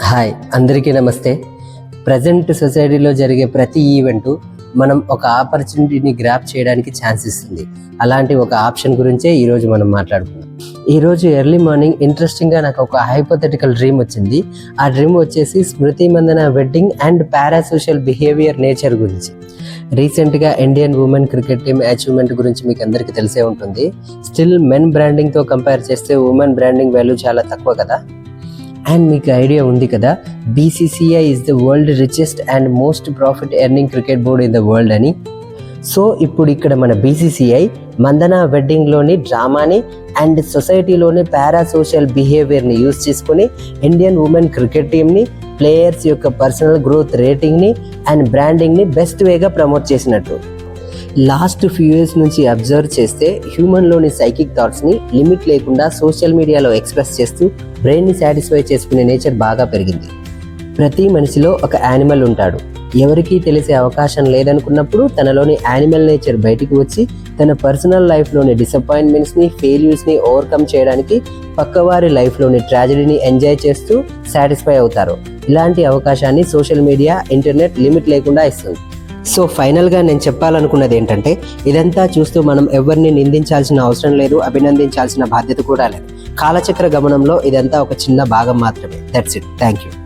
Hi, అందరికీ నమస్తే. Present సొసైటీలో జరిగే ప్రతి ఈవెంటు మనం ఒక ఆపర్చునిటీని గ్రాప్ చేయడానికి ఛాన్స్ ఇస్తుంది. అలాంటి ఒక ఆప్షన్ గురించే ఈరోజు మనం మాట్లాడుకుందాం. ఈరోజు ఎర్లీ మార్నింగ్ ఇంట్రెస్టింగ్గా నాకు ఒక హైపోథెటికల్ డ్రీమ్ వచ్చింది. ఆ డ్రీమ్ వచ్చేసి Smriti Mandhana wedding and parasocial behavior nature గురించి. రీసెంట్గా Indian women cricket team achievement గురించి మీకు అందరికీ తెలిసే ఉంటుంది. స్టిల్ మెన్ బ్రాండింగ్తో కంపేర్ చేస్తే ఉమెన్ బ్రాండింగ్ వాల్యూ చాలా తక్కువ కదా. అండ్ మీకు ఐడియా ఉంది కదా, BCCI is the world richest and most profit earning cricket board in the world అని. సో ఇప్పుడు ఇక్కడ మన BCCI మందన వెడ్డింగ్లోని డ్రామాని అండ్ సొసైటీలోని పారాసోషల్ బిహేవియర్ని యూజ్ చేసుకొని ఇండియన్ ఉమెన్ క్రికెట్ టీమ్ని, ప్లేయర్స్ యొక్క పర్సనల్ గ్రోత్ రేటింగ్ని అండ్ బ్రాండింగ్ని బెస్ట్ వేగా ప్రమోట్ చేసినట్టు. లాస్ట్ ఫ్యూ ఇయర్స్ నుంచి అబ్జర్వ్ చేస్తే హ్యూమన్లోని సైకిక్ థాట్స్ని లిమిట్ లేకుండా సోషల్ మీడియాలో ఎక్స్ప్రెస్ చేస్తూ బ్రెయిన్ని సాటిస్ఫై చేసుకునే నేచర్ బాగా పెరిగింది. ప్రతి మనిషిలో ఒక యానిమల్ ఉంటాడు. ఎవరికీ తెలిసే అవకాశం లేదనుకున్నప్పుడు తనలోని యానిమల్ నేచర్ బయటికి వచ్చి తన పర్సనల్ లైఫ్లోని డిసప్పాయింట్మెంట్స్ని, ఫెయిల్యూర్స్ని ఓవర్కమ్ చేయడానికి పక్కవారి లైఫ్లోని ట్రాజడీని ఎంజాయ్ చేస్తూ సాటిస్ఫై అవుతారు. ఇలాంటి అవకాశాన్ని సోషల్ మీడియా, ఇంటర్నెట్ లిమిట్ లేకుండా ఇస్తుంది. సో ఫైనల్గా నేను చెప్పాలనుకున్నది ఏంటంటే, ఇదంతా చూస్తూ మనం ఎవరిని నిందించాల్సిన అవసరం లేదు, అభినందించాల్సిన బాధ్యత కూడా లేదు. కాలచక్ర గమనంలో ఇదంతా ఒక చిన్న భాగం మాత్రమే. That's it. Thank you.